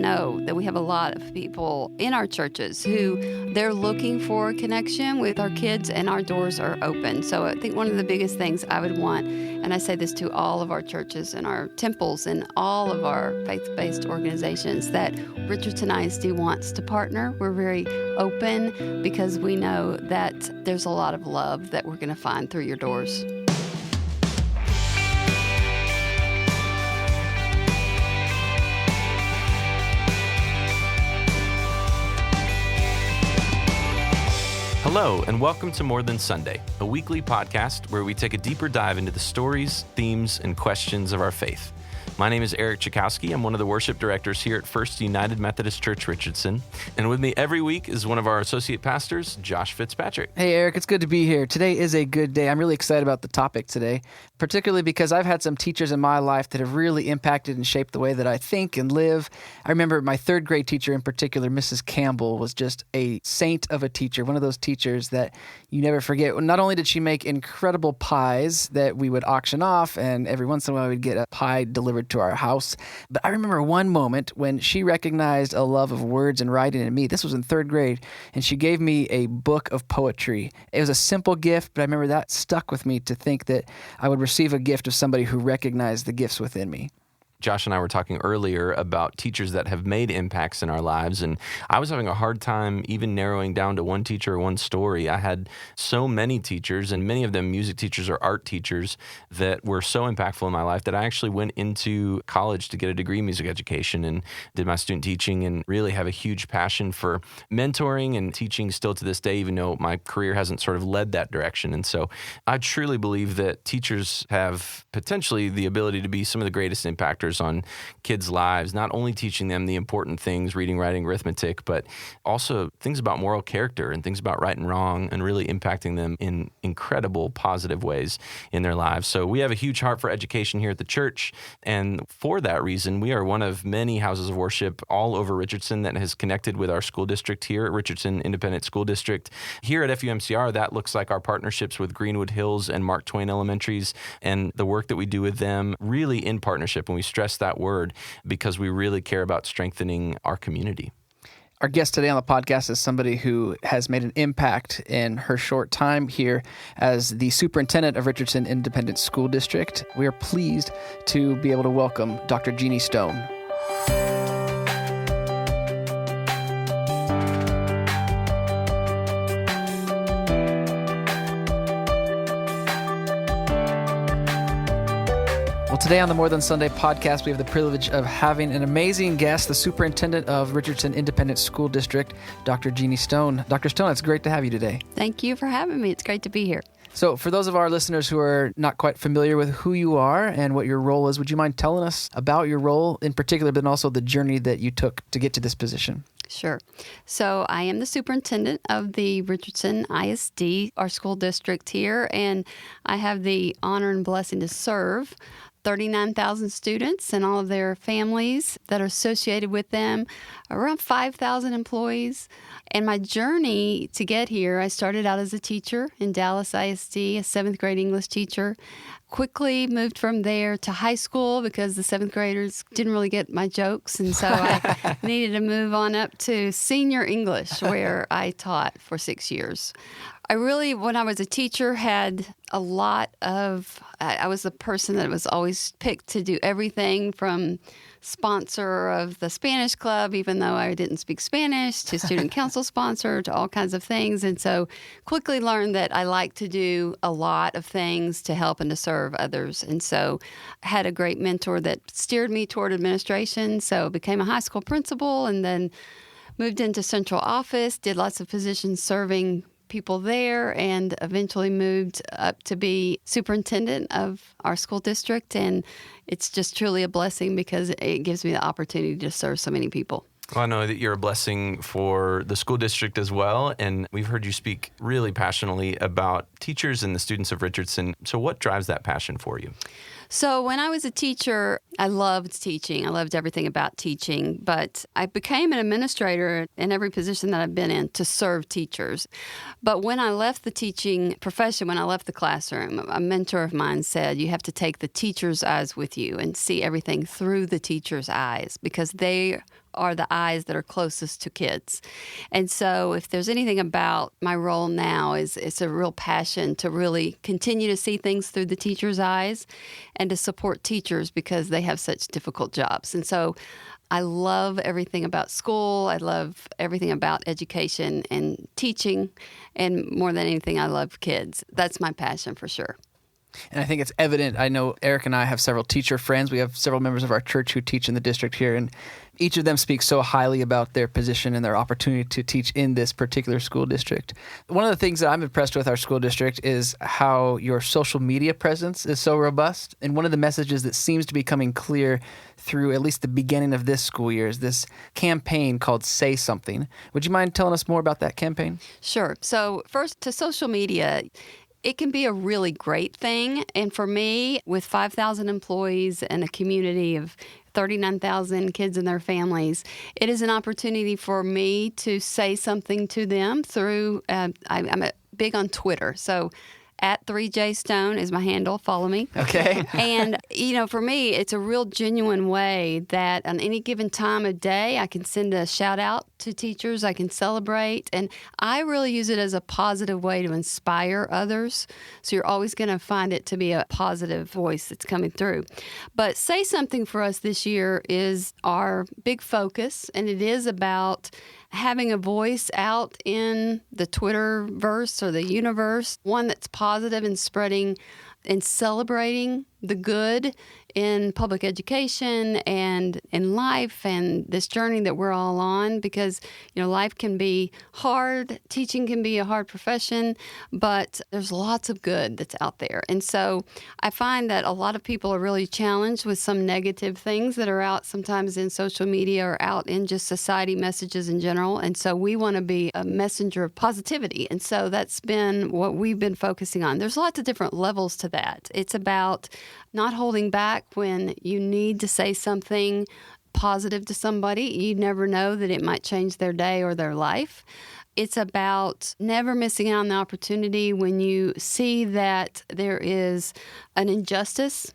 know that we have a lot of people in our churches who they're looking for a connection with our kids, and our doors are open. So I think one of the biggest things I would want, and I say this to all of our churches and our temples and all of our faith-based organizations, that Richardson ISD wants to partner. We're very open because we know that there's a lot of love that we're going to find through your doors. Hello, and welcome to More Than Sunday, a weekly podcast where we take a deeper dive into the stories, themes, and questions of our faith. My name is Eric Chakowski. I'm one of the worship directors here at First United Methodist Church, Richardson. And with me every week is one of our associate pastors, Josh Fitzpatrick. Hey, Eric, it's good to be here. Today is a good day. I'm really excited about the topic today, particularly because I've had some teachers in my life that have really impacted and shaped the way that I think and live. I remember my third grade teacher in particular, Mrs. Campbell, was just a saint of a teacher, one of those teachers that you never forget. Not only did she make incredible pies that we would auction off, and every once in a while we'd get a pie delivered to our house, but I remember one moment when she recognized a love of words and writing in me. This was in third grade, and she gave me a book of poetry. It was a simple gift, but I remember that stuck with me to think that I would receive a gift of somebody who recognized the gifts within me. Josh and I were talking earlier about teachers that have made impacts in our lives, and I was having a hard time even narrowing down to one teacher or one story. I had so many teachers, and many of them music teachers or art teachers, that were so impactful in my life that I actually went into college to get a degree in music education and did my student teaching, and really have a huge passion for mentoring and teaching still to this day, even though my career hasn't sort of led that direction. And so I truly believe that teachers have potentially the ability to be some of the greatest impactors on kids' lives, not only teaching them the important things, reading, writing, arithmetic, but also things about moral character and things about right and wrong, and really impacting them in incredible positive ways in their lives. So we have a huge heart for education here at the church, and for that reason, we are one of many houses of worship all over Richardson that has connected with our school district here at Richardson Independent School District. Here at FUMCR, that looks like our partnerships with Greenwood Hills and Mark Twain Elementaries, and the work that we do with them really in partnership, and we stress that word because we really care about strengthening our community. Our guest today on the podcast is somebody who has made an impact in her short time here as the superintendent of Richardson Independent School District. We are pleased to be able to welcome Dr. Jeannie Stone. Today on the More Than Sunday podcast, we have the privilege of having an amazing guest, the superintendent of Richardson Independent School District, Dr. Jeannie Stone. Dr. Stone, it's great to have you today. Thank you for having me. It's great to be here. So for those of our listeners who are not quite familiar with who you are and what your role is, would you mind telling us about your role in particular, but also the journey that you took to get to this position? Sure. So I am the superintendent of the Richardson ISD, our school district here, and I have the honor and blessing to serve 39,000 students and all of their families that are associated with them, around 5,000 employees. And my journey to get here, I started out as a teacher in Dallas ISD, a 7th grade English teacher. Quickly moved from there to high school because the 7th graders didn't really get my jokes. And so I needed to move on up to senior English, where I taught for 6 years. I really, when I was a teacher, had a lot of, I was the person that was always picked to do everything from sponsor of the Spanish club, even though I didn't speak Spanish, to student council sponsor, to all kinds of things. And so quickly learned that I like to do a lot of things to help and to serve others. And so I had a great mentor that steered me toward administration. So became a high school principal and then moved into central office, did lots of positions serving people there, and eventually moved up to be superintendent of our school district. And it's just truly a blessing because it gives me the opportunity to serve so many people. Well, I know that you're a blessing for the school district as well, and we've heard you speak really passionately about teachers and the students of Richardson. So what drives that passion for you? So when I was a teacher, I loved teaching. I loved everything about teaching, but I became an administrator in every position that I've been in to serve teachers. But when I left the teaching profession, when I left the classroom, a mentor of mine said, you have to take the teacher's eyes with you and see everything through the teacher's eyes, because they are the eyes that are closest to kids. And so if there's anything about my role now is it's a real passion to really continue to see things through the teacher's eyes and to support teachers because they have such difficult jobs. And so I love everything about school. I love everything about education and teaching. And more than anything, I love kids. That's my passion for sure. And I think it's evident. I know Eric and I have several teacher friends. We have several members of our church who teach in the district here, and each of them speaks so highly about their position and their opportunity to teach in this particular school district. One of the things that I'm impressed with our school district is how your social media presence is so robust. And one of the messages that seems to be coming clear through at least the beginning of this school year is this campaign called Say Something. Would you mind telling us more about that campaign? Sure. So first, to social media, it can be a really great thing. And for me, with 5,000 employees and a community of 39,000 kids and their families, it is an opportunity for me to say something to them through, I'm big on Twitter. So at 3J Stone is my handle. Follow me. Okay. And, for me, it's a real genuine way that on any given time of day, I can send a shout out to teachers. I can celebrate. And I really use it as a positive way to inspire others. So you're always going to find it to be a positive voice that's coming through. But Say Something for us this year is our big focus. And it is about having a voice out in the Twitterverse or the universe, one that's positive and spreading and celebrating the good in public education and in life and this journey that we're all on, because life can be hard, teaching can be a hard profession, but there's lots of good that's out there. And so I find that a lot of people are really challenged with some negative things that are out sometimes in social media or out in just society messages in general. And so we want to be a messenger of positivity. And so that's been what we've been focusing on. There's lots of different levels to that. It's about not holding back when you need to say something positive to somebody. You never know that it might change their day or their life. It's about never missing out on the opportunity when you see that there is an injustice,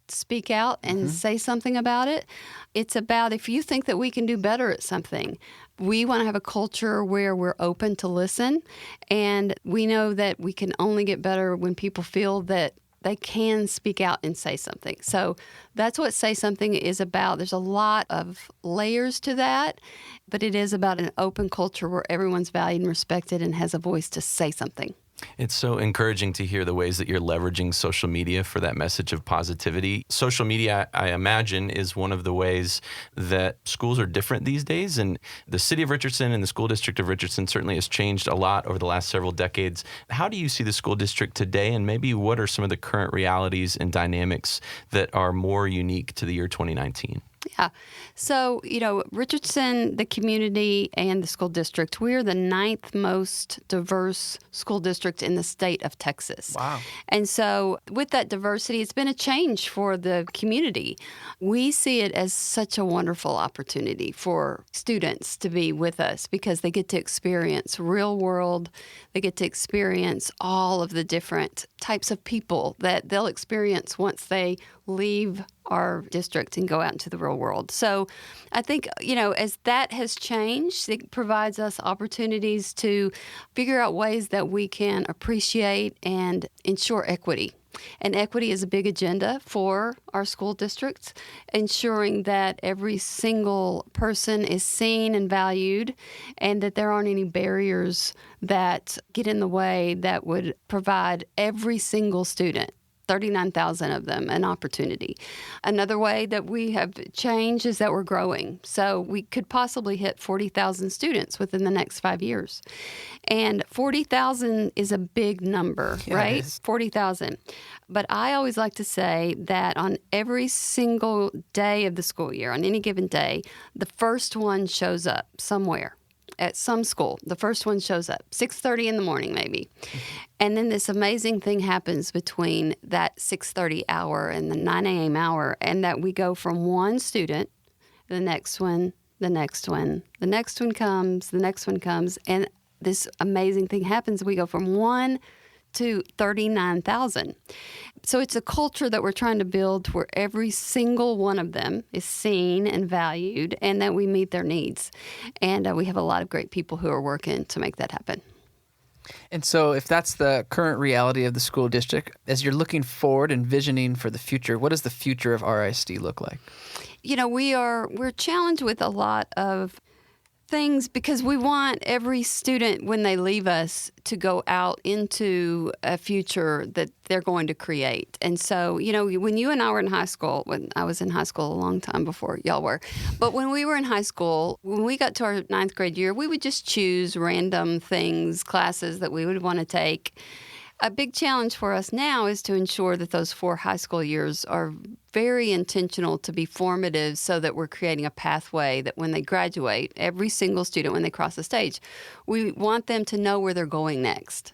speak out and say something about it. It's about if you think that we can do better at something, we want to have a culture where we're open to listen. And we know that we can only get better when people feel that they can speak out and say something. So that's what Say Something is about. There's a lot of layers to that, but it is about an open culture where everyone's valued and respected and has a voice to say something. It's so encouraging to hear the ways that you're leveraging social media for that message of positivity. Social media, I imagine, is one of the ways that schools are different these days. And the city of Richardson and the school district of Richardson certainly has changed a lot over the last several decades. How do you see the school district today? And maybe what are some of the current realities and dynamics that are more unique to the year 2019? Yeah. So, Richardson, the community, and the school district, we're the 9th most diverse school district in the state of Texas. Wow. And so with that diversity, it's been a change for the community. We see it as such a wonderful opportunity for students to be with us because they get to experience real world. They get to experience all of the different types of people that they'll experience once they leave our district and go out into the real world. So I think, as that has changed, it provides us opportunities to figure out ways that we can appreciate and ensure equity. And equity is a big agenda for our school districts, ensuring that every single person is seen and valued and that there aren't any barriers that get in the way that would provide every single student, 39,000 of them, an opportunity. Another way that we have changed is that we're growing. So we could possibly hit 40,000 students within the next 5 years. And 40,000 is a big number, right? 40,000. But I always like to say that on every single day of the school year, on any given day, the first one shows up somewhere. At some school, the first one shows up, 6:30 in the morning maybe. And then this amazing thing happens between that 6:30 hour and the 9 a.m. hour, and that we go from one student, the next one, the next one, the next one comes, the next one comes, and this amazing thing happens. We go from 1 to 39,000. So it's a culture that we're trying to build where every single one of them is seen and valued and that we meet their needs. And we have a lot of great people who are working to make that happen. And so if that's the current reality of the school district, as you're looking forward and visioning for the future, what does the future of RISD look like? You know, we're challenged with a lot of things because we want every student, when they leave us, to go out into a future that they're going to create. And so, you know, when you and I were in high school, when I was in high school a long time before y'all were, but when we were in high school, when we got to our 9th grade year, we would just choose random things, classes that we would want to take. A big challenge for us now is to ensure that those 4 high school years are very intentional to be formative so that we're creating a pathway that when they graduate, every single student, when they cross the stage, we want them to know where they're going next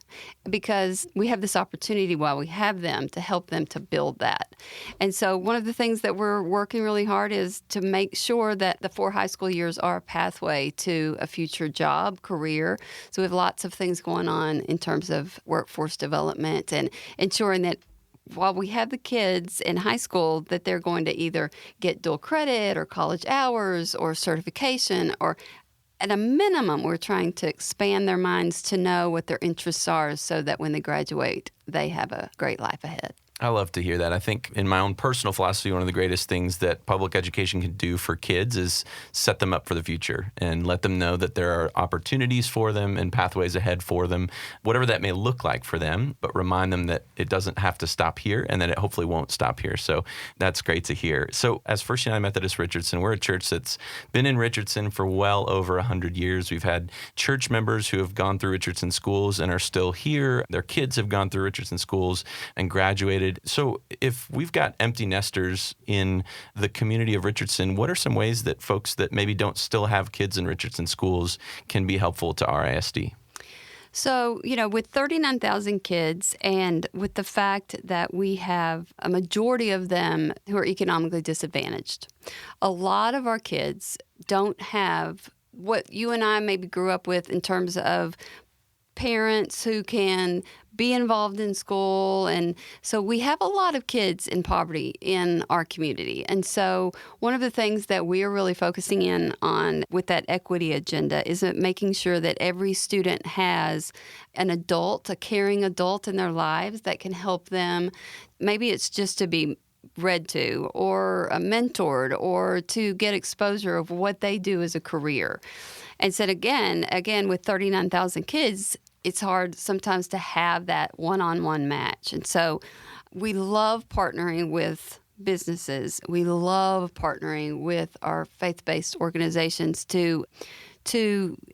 because we have this opportunity while we have them to help them to build that. And so one of the things that we're working really hard is to make sure that the 4 high school years are a pathway to a future job, career. So we have lots of things going on in terms of workforce development and ensuring that while we have the kids in high school, that they're going to either get dual credit or college hours or certification, or at a minimum, we're trying to expand their minds to know what their interests are so that when they graduate, they have a great life ahead. I love to hear that. I think in my own personal philosophy, one of the greatest things that public education can do for kids is set them up for the future and let them know that there are opportunities for them and pathways ahead for them, whatever that may look like for them, but remind them that it doesn't have to stop here and that it hopefully won't stop here. So that's great to hear. So as First United Methodist Richardson, we're a church that's been in Richardson for well over 100 years. We've had church members who have gone through Richardson schools and are still here. Their kids have gone through Richardson schools and graduated. So if we've got empty nesters in the community of Richardson, what are some ways that folks that maybe don't still have kids in Richardson schools can be helpful to RISD? So, you know, with 39,000 kids and with the fact that we have a majority of them who are economically disadvantaged, a lot of our kids don't have what you and I maybe grew up with in terms of parents who can be involved in school. And so we have a lot of kids in poverty in our community. And so one of the things that we are really focusing in on with that equity agenda is making sure that every student has an adult, a caring adult in their lives that can help them. Maybe it's just to be read to or mentored or to get exposure of what they do as a career. And so again, with 39,000 kids, it's hard sometimes to have that one-on-one match. And so we love partnering with businesses. We love partnering with our faith-based organizations to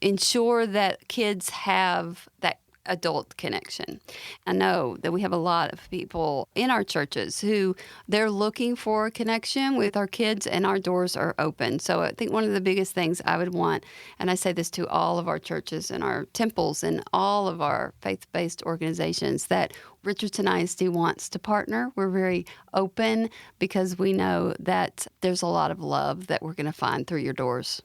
ensure that kids have that adult connection. I know that we have a lot of people in our churches who they're looking for a connection with our kids, and our doors are open. So I think one of the biggest things I would want, and I say this to all of our churches and our temples and all of our faith-based organizations, that Richardson ISD wants to partner. We're very open because we know that there's a lot of love that we're going to find through your doors.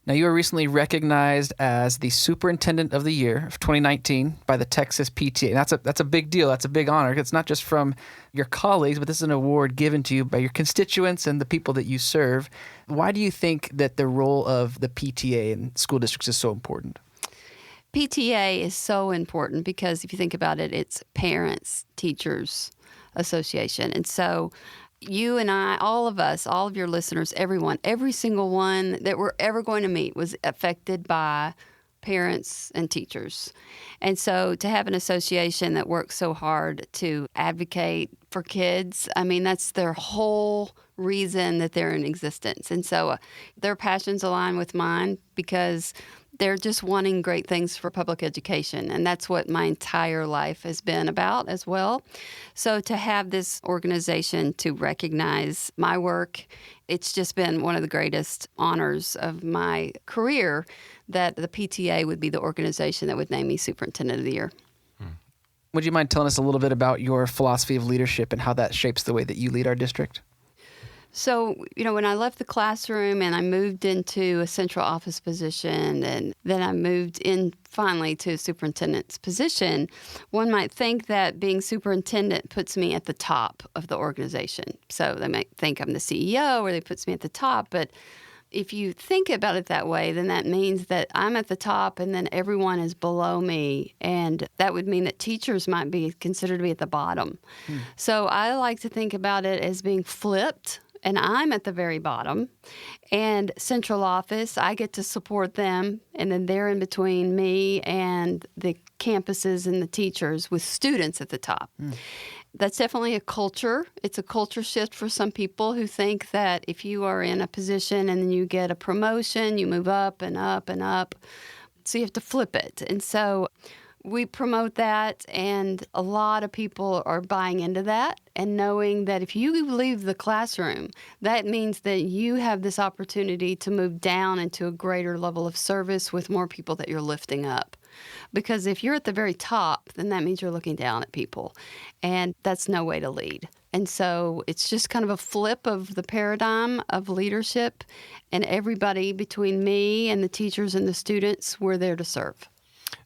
Now, you were recently recognized as the Superintendent of the Year of 2019 by the Texas PTA. That's a big deal. That's a big honor. It's not just from your colleagues, but this is an award given to you by your constituents and the people that you serve. Why do you think that the role of the PTA in school districts is so important? PTA is so important because if you think about it, it's Parents Teachers Association. And so you and I, all of us, all of your listeners, everyone, every single one that we're ever going to meet was affected by parents and teachers. And so to have an association that works so hard to advocate for kids, I mean, that's their whole reason that they're in existence. And so their passions align with mine because they're just wanting great things for public education. And that's what my entire life has been about as well. So to have this organization to recognize my work, it's just been one of the greatest honors of my career that the PTA would be the organization that would name me Superintendent of the Year. Would you mind telling us a little bit about your philosophy of leadership and how that shapes the way that you lead our district? So, when I left the classroom and I moved into a central office position, and then I moved in finally to a superintendent's position, one might think that being superintendent puts me at the top of the organization. So they might think I'm the CEO or they puts me at the top. But if you think about it that way, then that means that I'm at the top and then everyone is below me. And that would mean that teachers might be considered to be at the bottom. So I like to think about it as being flipped. And I'm at the very bottom. And central office, I get to support them. And then they're in between me and the campuses and the teachers with students at the top. That's definitely a culture. It's a culture shift for some people who think that if you are in a position and then you get a promotion, you move up and up and up. So you have to flip it. And so we promote that, and a lot of people are buying into that and knowing that if you leave the classroom, that means that you have this opportunity to move down into a greater level of service with more people that you're lifting up. Because if you're at the very top, then that means you're looking down at people, and that's no way to lead. And so it's just kind of a flip of the paradigm of leadership, and everybody between me and the teachers and the students, we're there to serve.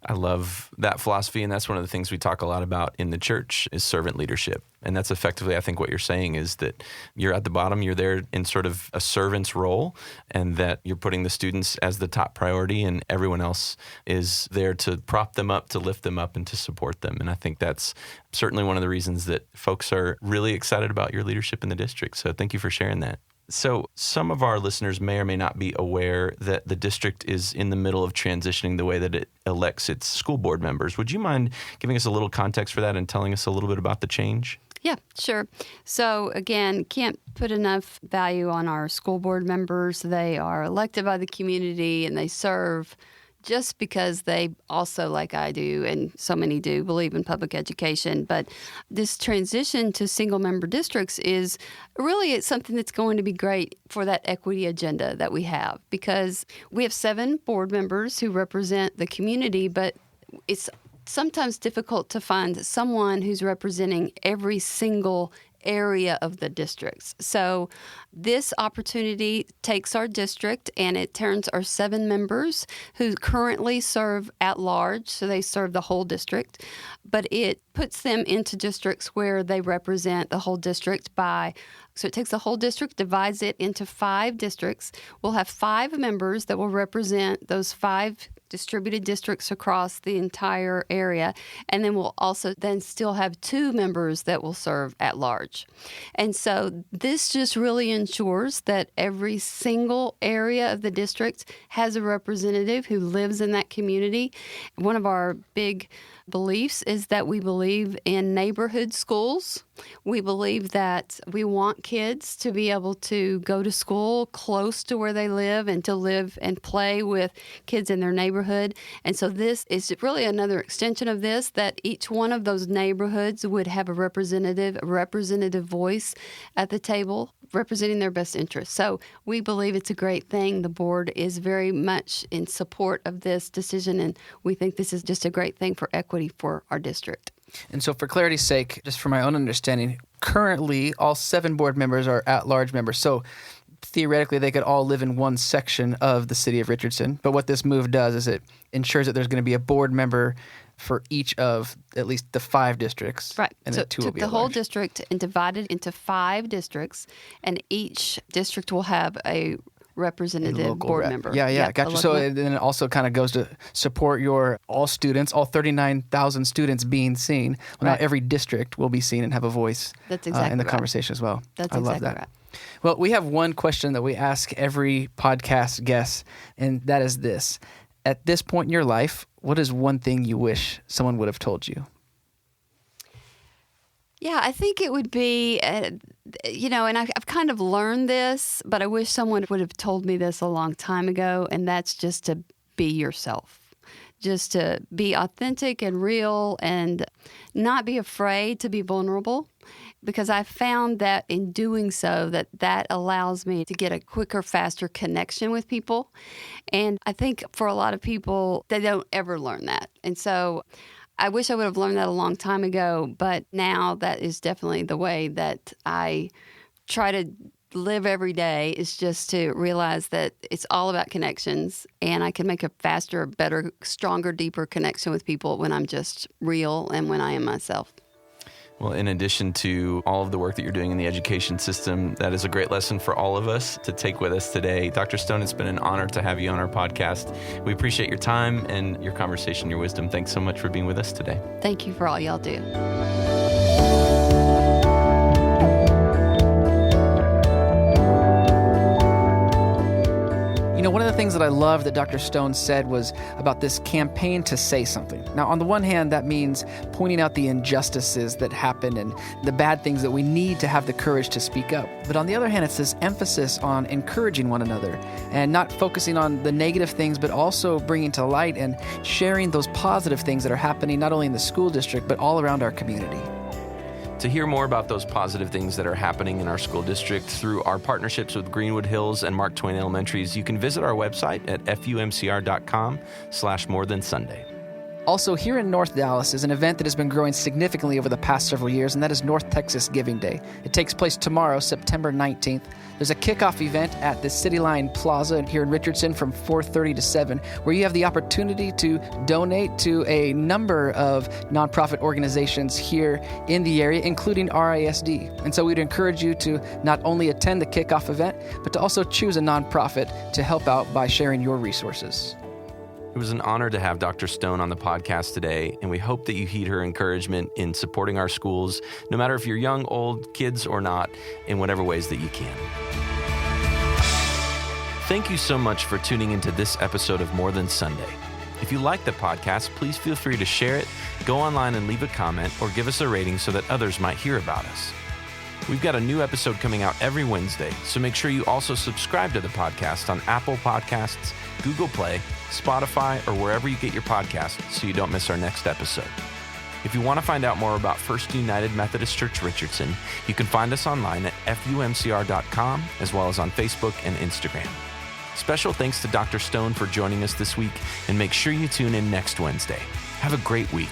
I love that philosophy, and that's one of the things we talk a lot about in the church is servant leadership. And that's effectively, I think, what you're saying is that you're at the bottom, you're there in sort of a servant's role, and that you're putting the students as the top priority, and everyone else is there to prop them up, to lift them up, and to support them. And I think that's certainly one of the reasons that folks are really excited about your leadership in the district. So thank you for sharing that. So some of our listeners may or may not be aware that the district is in the middle of transitioning the way that it elects its school board members. Would you mind giving us a little context for that and telling us a little bit about the change? Yeah, sure. So again, can't put enough value on our school board members. They are elected by the community and they serve just because they also, like I do, and so many do, believe in public education. But this transition to single-member districts is really something that's going to be great for that equity agenda that we have, because we have 7 board members who represent the community, but it's sometimes difficult to find someone who's representing every single area of the districts. So this opportunity takes our district and it turns our 7 members who currently serve at large, so they serve the whole district, but it puts them into districts where they represent the whole district so it takes the whole district, divides it into 5 districts. We'll have 5 members that will represent those 5 distributed districts across the entire area. And then we'll also then still have 2 members that will serve at large. And so this just really ensures that every single area of the district has a representative who lives in that community. One of our big beliefs is that we believe in neighborhood schools. We believe that we want kids to be able to go to school close to where they live and to live and play with kids in their neighborhood. And so this is really another extension of this, that each one of those neighborhoods would have a representative voice at the table representing their best interests. So we believe it's a great thing. The board is very much in support of this decision, and we think this is just a great thing for equity for our district. And so for clarity's sake, just for my own understanding, currently all 7 board members are at-large members. So theoretically, they could all live in one section of the city of Richardson. But what this move does is it ensures that there's going to be a board member for each of at least the 5 districts. Right. And so then 2 will took be the whole at-large. district and divided into 5 districts, and each district will have a representative Local board rep. member. Yeah, Yep, gotcha. a So local- then it also kind of goes to support your all students, all 39,000 students being seen. Well, Right. now every district will be seen and have a voice That's exactly in the right. conversation as well. That's I love exactly that. right. Well, we have one question that we ask every podcast guest, and that is this. At this point in your life, what is one thing you wish someone would have told you? Yeah, I think it would be, and I've kind of learned this, but I wish someone would have told me this a long time ago, and that's just to be yourself. Just to be authentic and real and not be afraid to be vulnerable, because I found that in doing so, that allows me to get a quicker, faster connection with people. And I think for a lot of people, they don't ever learn that. And so I wish I would have learned that a long time ago, but now that is definitely the way that I try to live every day is just to realize that it's all about connections, and I can make a faster, better, stronger, deeper connection with people when I'm just real and when I am myself. Well, in addition to all of the work that you're doing in the education system, that is a great lesson for all of us to take with us today. Dr. Stone, it's been an honor to have you on our podcast. We appreciate your time and your conversation, your wisdom. Thanks so much for being with us today. Thank you for all y'all do. You know, one of the things that I love that Dr. Stone said was about this campaign to say something. Now, on the one hand, that means pointing out the injustices that happen and the bad things that we need to have the courage to speak up. But on the other hand, it's this emphasis on encouraging one another and not focusing on the negative things, but also bringing to light and sharing those positive things that are happening not only in the school district, but all around our community. To hear more about those positive things that are happening in our school district through our partnerships with Greenwood Hills and Mark Twain Elementaries, you can visit our website at fumcr.com/morethansunday. Also, here in North Dallas is an event that has been growing significantly over the past several years, and that is North Texas Giving Day. It takes place tomorrow, September 19th. There's a kickoff event at the City Line Plaza here in Richardson from 4:30 to 7, where you have the opportunity to donate to a number of nonprofit organizations here in the area, including RISD. And so we'd encourage you to not only attend the kickoff event, but to also choose a nonprofit to help out by sharing your resources. It was an honor to have Dr. Stone on the podcast today, and we hope that you heed her encouragement in supporting our schools, no matter if you're young, old, kids, or not, in whatever ways that you can. Thank you so much for tuning into this episode of More Than Sunday. If you like the podcast, please feel free to share it, go online and leave a comment, or give us a rating so that others might hear about us. We've got a new episode coming out every Wednesday, so make sure you also subscribe to the podcast on Apple Podcasts, Google Play, Spotify, or wherever you get your podcasts so you don't miss our next episode. If you want to find out more about First United Methodist Church Richardson, you can find us online at fumcr.com as well as on Facebook and Instagram. Special thanks to Dr. Stone for joining us this week, and make sure you tune in next Wednesday. Have a great week.